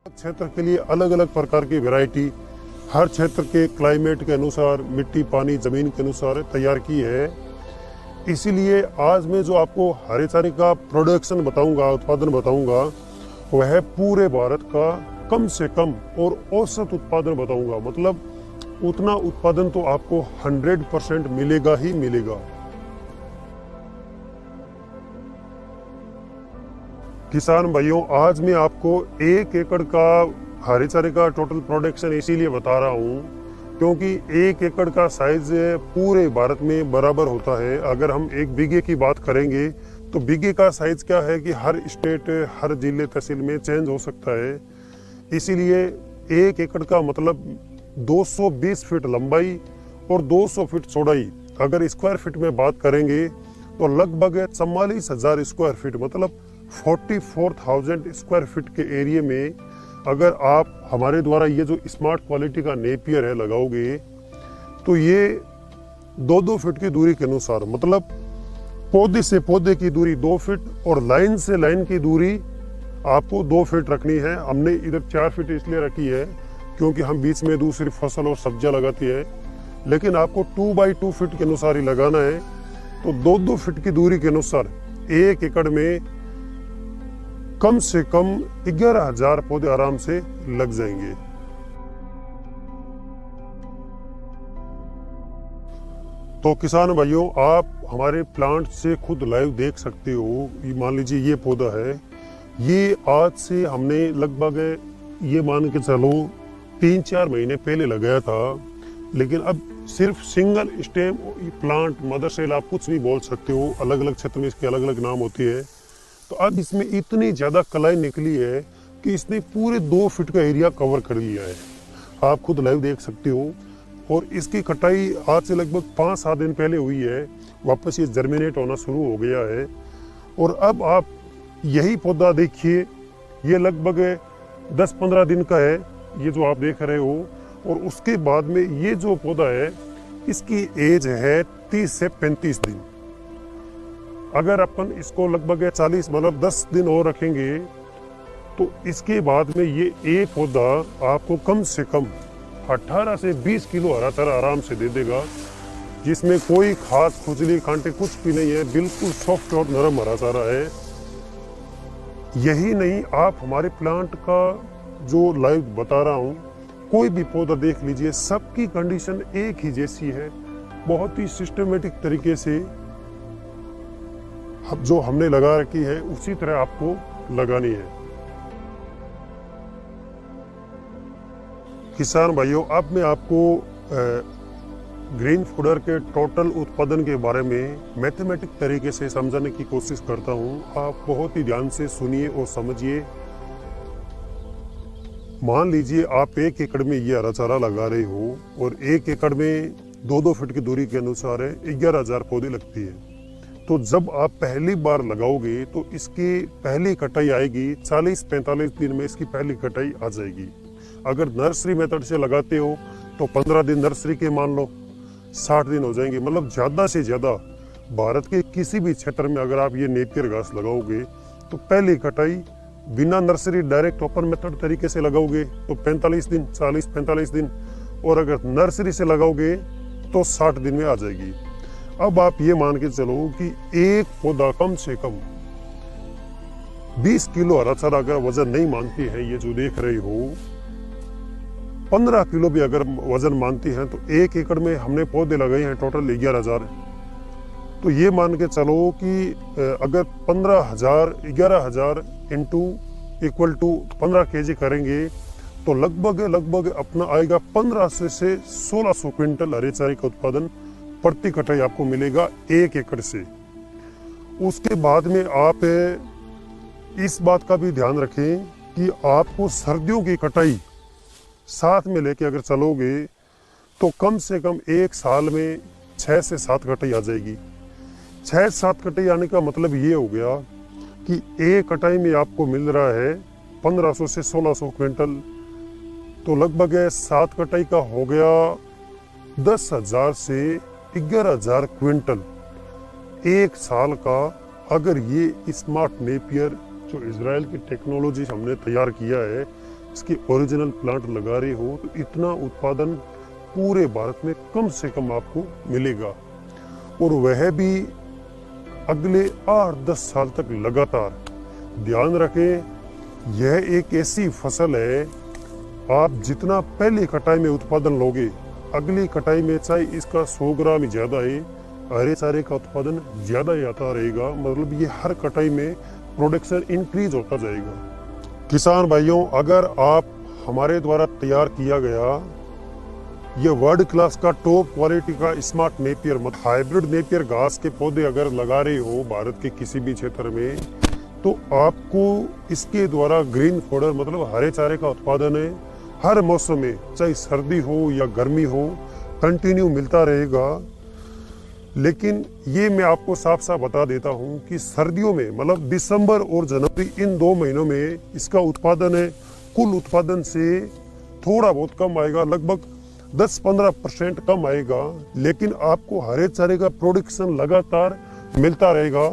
क्षेत्र के लिए अलग अलग प्रकार की वैरायटी हर क्षेत्र के क्लाइमेट के अनुसार, मिट्टी, पानी, जमीन के अनुसार तैयार की है। इसीलिए आज मैं जो आपको हरे चारे का प्रोडक्शन बताऊंगा, उत्पादन बताऊंगा, वह पूरे भारत का कम से कम और औसत उत्पादन बताऊंगा। मतलब उतना उत्पादन तो आपको 100% मिलेगा ही मिलेगा। किसान भाइयों, आज मैं आपको 1 एकड़ का हरे चारे का टोटल प्रोडक्शन इसीलिए बता रहा हूँ क्योंकि 1 एकड़ का साइज पूरे भारत में बराबर होता है। अगर हम 1 बीघे की बात करेंगे तो बीघे का साइज क्या है कि हर स्टेट, हर जिले, तहसील में चेंज हो सकता है। इसीलिए 1 एकड़ का मतलब 220 फीट लंबाई और 200 फीट चौड़ाई। अगर स्क्वायर फीट में बात करेंगे तो लगभग 44,000 स्क्वायर फीट, मतलब 44,000 स्क्वायर फीट के एरिया में अगर आप हमारे द्वारा ये जो स्मार्ट क्वालिटी का नेपियर है लगाओगे तो ये 2-2 फीट की दूरी के अनुसार, मतलब पौधे से पौधे की दूरी 2 फीट और लाइन से लाइन की दूरी आपको 2 फीट रखनी है। हमने इधर 4 फीट इसलिए रखी है क्योंकि हम बीच में दूसरी फसल और सब्जियां लगाती है, लेकिन आपको 2x2 फीट के अनुसार ही लगाना है। तो 2-2 फीट की दूरी के अनुसार 1 एकड़ में कम से कम 11,000 पौधे आराम से लग जाएंगे। तो किसान भाइयों, आप हमारे प्लांट से खुद लाइव देख सकते हो। मान लीजिए ये पौधा है, ये आज से हमने लगभग ये मान के चलो 3-4 महीने पहले लगाया था, लेकिन अब सिर्फ single stem plant, mother cell, आप कुछ भी बोल सकते हो, अलग अलग क्षेत्र में इसके अलग अलग नाम होती है। तो अब इसमें इतनी ज़्यादा कलाई निकली है कि इसने पूरे 2 फीट का एरिया कवर कर लिया है। आप खुद लाइव देख सकते हो। और इसकी कटाई आज से लगभग 5-7 दिन पहले हुई है। वापस ये जर्मिनेट होना शुरू हो गया है। और अब आप यही पौधा देखिए, ये लगभग 10-15 दिन का है, ये जो आप देख रहे हो। और उसके बाद में ये जो पौधा है, इसकी एज है 30 से 35 दिन। अगर अपन इसको लगभग 40, मतलब 10 दिन और रखेंगे तो इसके बाद में ये एक पौधा आपको कम से कम 18 से 20 किलो हरा चारा आराम से दे देगा, जिसमें कोई खास खुजली, कांटे कुछ भी नहीं है। बिल्कुल सॉफ्ट और नरम हरा चारा है। यही नहीं, आप हमारे प्लांट का जो लाइव बता रहा हूँ, कोई भी पौधा देख लीजिए, सबकी कंडीशन एक ही जैसी है। बहुत ही सिस्टमेटिक तरीके से जो हमने लगा रखी है उसी तरह आपको लगानी है। किसान भाइयों, अब मैं आपको ग्रीन फूडर के टोटल उत्पादन के बारे में मैथमेटिक तरीके से समझाने की कोशिश करता हूं। आप बहुत ही ध्यान से सुनिए और समझिए। मान लीजिए आप 1 एकड़ में ये हरा चारा लगा रहे हो और 1 एकड़ में 2-2 फीट की दूरी के अनुसार 11,000 पौधे लगती है। तो जब आप पहली बार लगाओगे तो इसकी पहली कटाई आएगी 40-45 दिन में, इसकी पहली कटाई आ जाएगी। अगर नर्सरी मेथड से लगाते हो तो 15 दिन नर्सरी के मान लो, 60 दिन हो जाएंगे। मतलब ज़्यादा से ज़्यादा भारत के किसी भी क्षेत्र में अगर आप ये नेपियर घास लगाओगे तो पहली कटाई बिना नर्सरी डायरेक्ट ओपन मेथड तरीके से लगाओगे तो 45 दिन, 40-45 दिन, और अगर नर्सरी से लगाओगे तो 60 दिन में आ जाएगी। अब आप ये मान के चलो कि एक पौधा कम से कम 20 किलो हरा चारा अगर वजन नहीं मानती है, ये जो देख रहे हो, 15 किलो भी अगर वजन मानती है, तो 1 एकड़ में हमने पौधे लगाए हैं टोटल 11,000। तो ये मान के चलो कि अगर 11,000 इंटू इक्वल टू 15 kg करेंगे तो लगभग अपना आएगा 1500 से 1600 क्विंटल हरे चारे का उत्पादन प्रति कटाई आपको मिलेगा 1 एकड़ से। उसके बाद में आप इस बात का भी ध्यान रखें कि आपको सर्दियों की कटाई साथ में लेके अगर चलोगे तो कम से कम 1 साल में 6 से 7 कटाई आ जाएगी। 6-7 कटाई आने का मतलब ये हो गया कि एक कटाई में आपको मिल रहा है 1500 से 1600 क्विंटल। तो लगभग 7 कटाई का हो गया 10,000 से 11,000 क्विंटल 1 साल का। अगर ये स्मार्ट नेपियर जो इजराइल की टेक्नोलॉजी हमने तैयार किया है, इसके ओरिजिनल प्लांट लगा रहे हो तो इतना उत्पादन पूरे भारत में कम से कम आपको मिलेगा, और वह भी अगले 8-10 साल तक लगातार। ध्यान रखें, यह एक ऐसी फसल है, आप जितना पहले कटाई में उत्पादन लोगे, अगली कटाई में चाहे इसका 100 ग्राम ही ज्यादा है, हरे चारे का उत्पादन ज्यादा ही आता रहेगा। मतलब ये हर कटाई में प्रोडक्शन इंक्रीज होता जाएगा। किसान भाइयों, अगर आप हमारे द्वारा तैयार किया गया ये वर्ल्ड क्लास का टॉप क्वालिटी का स्मार्ट नेपियर मतलब हाइब्रिड नेपियर घास के पौधे अगर लगा रहे हो भारत के किसी भी क्षेत्र में, तो आपको इसके द्वारा ग्रीन फोडर मतलब हरे चारे का उत्पादन है हर मौसम में, चाहे सर्दी हो या गर्मी हो, कंटिन्यू मिलता रहेगा। लेकिन ये मैं आपको साफ साफ बता देता हूँ कि सर्दियों में मतलब दिसंबर और जनवरी इन 2 महीनों में इसका उत्पादन है कुल उत्पादन से थोड़ा बहुत कम आएगा, लगभग 10-15% कम आएगा। लेकिन आपको हरे चारे का प्रोडक्शन लगातार मिलता रहेगा,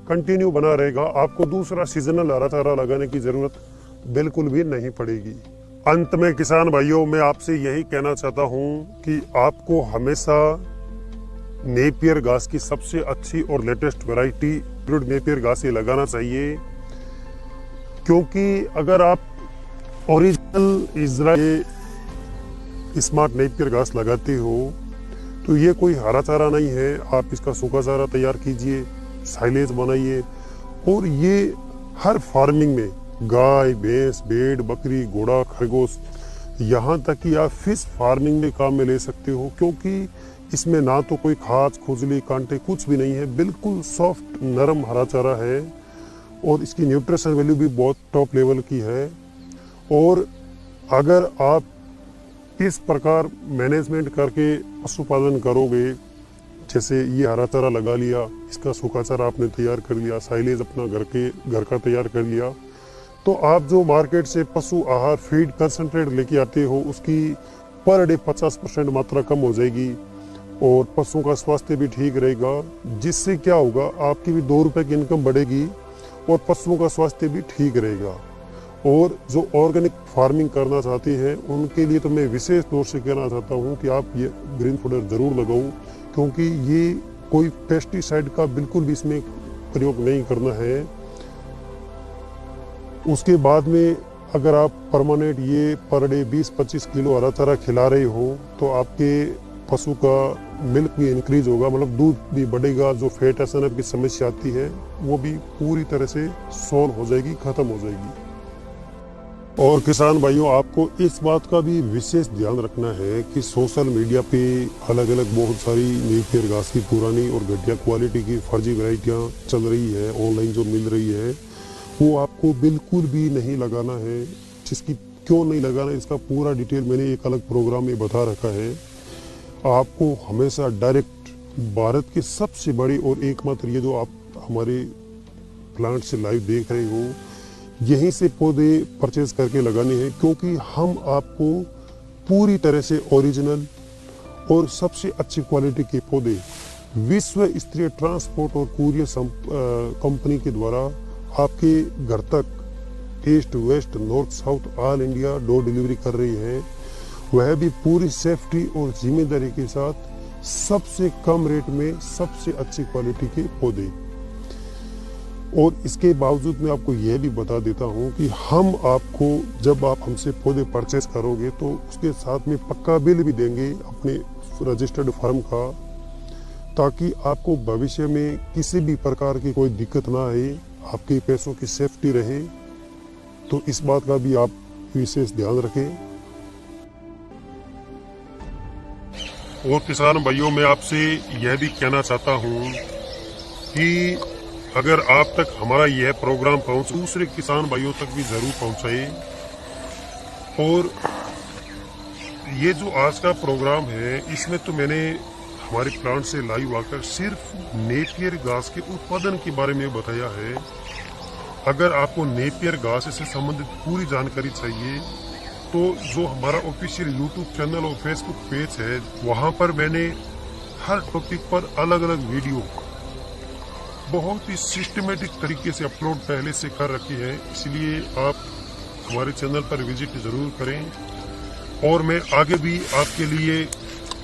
कंटिन्यू बना रहेगा। आपको दूसरा सीजनल हरा चारा लगाने की जरूरत बिल्कुल भी नहीं पड़ेगी। अंत में किसान भाइयों, मैं आपसे यही कहना चाहता हूँ कि आपको हमेशा नेपियर घास की सबसे अच्छी और लेटेस्ट वैरायटी हाइब्रिड नेपियर घास ही लगाना चाहिए, क्योंकि अगर आप ओरिजिनल इजराइल स्मार्ट नेपियर घास लगाते हो तो ये कोई हरा चारा नहीं है। आप इसका सूखा चारा तैयार कीजिए, साइलेज बनाइए, और ये हर फार्मिंग में गाय, भैंस, भेड़, बकरी, घोड़ा, खरगोश, यहाँ तक कि आप फिश फार्मिंग में काम में ले सकते हो, क्योंकि इसमें ना तो कोई खाद, खुजली, कांटे कुछ भी नहीं है। बिल्कुल सॉफ्ट नरम हरा चारा है, और इसकी न्यूट्रिशन वैल्यू भी बहुत टॉप लेवल की है। और अगर आप इस प्रकार मैनेजमेंट करके पशुपालन करोगे, जैसे ये हरा चारा लगा लिया, इसका सूखा चारा आपने तैयार कर लिया, साइलेज अपना घर का तैयार कर लिया, तो आप जो मार्केट से पशु आहार फीड कंसंट्रेट लेके आते हो उसकी पर डे 50% मात्रा कम हो जाएगी, और पशुओं का स्वास्थ्य भी ठीक रहेगा। जिससे क्या होगा, आपकी भी 2 रुपए की इनकम बढ़ेगी और पशुओं का स्वास्थ्य भी ठीक रहेगा। और जो ऑर्गेनिक फार्मिंग करना चाहते हैं उनके लिए तो मैं विशेष तौर से कहना चाहता हूं कि आप ये ग्रीन फोडर ज़रूर लगाओ, क्योंकि ये कोई पेस्टिसाइड का बिल्कुल भी इसमें प्रयोग नहीं करना है। उसके बाद में अगर आप परमानेंट ये पर डे 20-25 किलो हरा चारा खिला रहे हो तो आपके पशु का मिल्क भी इंक्रीज होगा, मतलब दूध भी बढ़ेगा। जो फैट एसएनएफ की समस्या आती है वो भी पूरी तरह से सॉल्व हो जाएगी, खत्म हो जाएगी। और किसान भाइयों, आपको इस बात का भी विशेष ध्यान रखना है कि सोशल मीडिया पे अलग अलग बहुत सारी नेपियर घास की पुरानी और घटिया क्वालिटी की फर्जी वैरायटियाँ चल रही है, ऑनलाइन जो मिल रही है, वो आपको बिल्कुल भी नहीं लगाना है। जिसकी क्यों नहीं लगाना, इसका पूरा डिटेल मैंने एक अलग प्रोग्राम में बता रखा है। आपको हमेशा डायरेक्ट भारत के सबसे बड़े और एकमात्र ये जो आप हमारे प्लांट से लाइव देख रहे हो, यहीं से पौधे परचेज करके लगाने हैं, क्योंकि हम आपको पूरी तरह से ओरिजिनल और सबसे अच्छी क्वालिटी के पौधे विश्व स्तरीय ट्रांसपोर्ट और कुरियर कंपनी के द्वारा आपके घर तक east, west, north, south all India door delivery कर रही है, वह भी पूरी सेफ्टी और जिम्मेदारी के साथ सबसे कम रेट में सबसे अच्छी क्वालिटी के पौधे। और इसके बावजूद मैं आपको यह भी बता देता हूं कि हम आपको जब आप हमसे पौधे परचेस करोगे तो उसके साथ में पक्का बिल भी देंगे अपने रजिस्टर्ड फर्म का, ताकि आपको भविष्य में किसी भी प्रकार की कोई दिक्कत ना आए, आपके पैसों की सेफ्टी रहे। तो इस बात का भी आप विशेष ध्यान रखें। और किसान भाइयों, मैं आपसे यह भी कहना चाहता हूं कि अगर आप तक हमारा यह प्रोग्राम पहुंच दूसरे किसान भाइयों तक भी जरूर पहुंचाए। और ये जो आज का प्रोग्राम है, इसमें तो मैंने हमारे प्लांट से लाइव आकर सिर्फ नेपियर घास के उत्पादन के बारे में बताया है। अगर आपको नेपियर घास से संबंधित पूरी जानकारी चाहिए तो जो हमारा ऑफिशियल यूट्यूब चैनल और फेसबुक पेज है, वहाँ पर मैंने हर टॉपिक पर अलग अलग वीडियो बहुत ही सिस्टमेटिक तरीके से अपलोड पहले से कर रखी है। इसलिए आप हमारे चैनल पर विजिट जरूर करें। और मैं आगे भी आपके लिए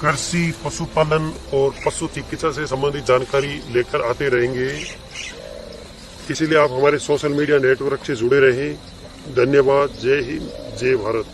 कृषि, पशुपालन और पशु चिकित्सा से संबंधित जानकारी लेकर आते रहेंगे। इसीलिए आप हमारे सोशल मीडिया नेटवर्क से जुड़े रहें। धन्यवाद। जय हिंद, जय भारत।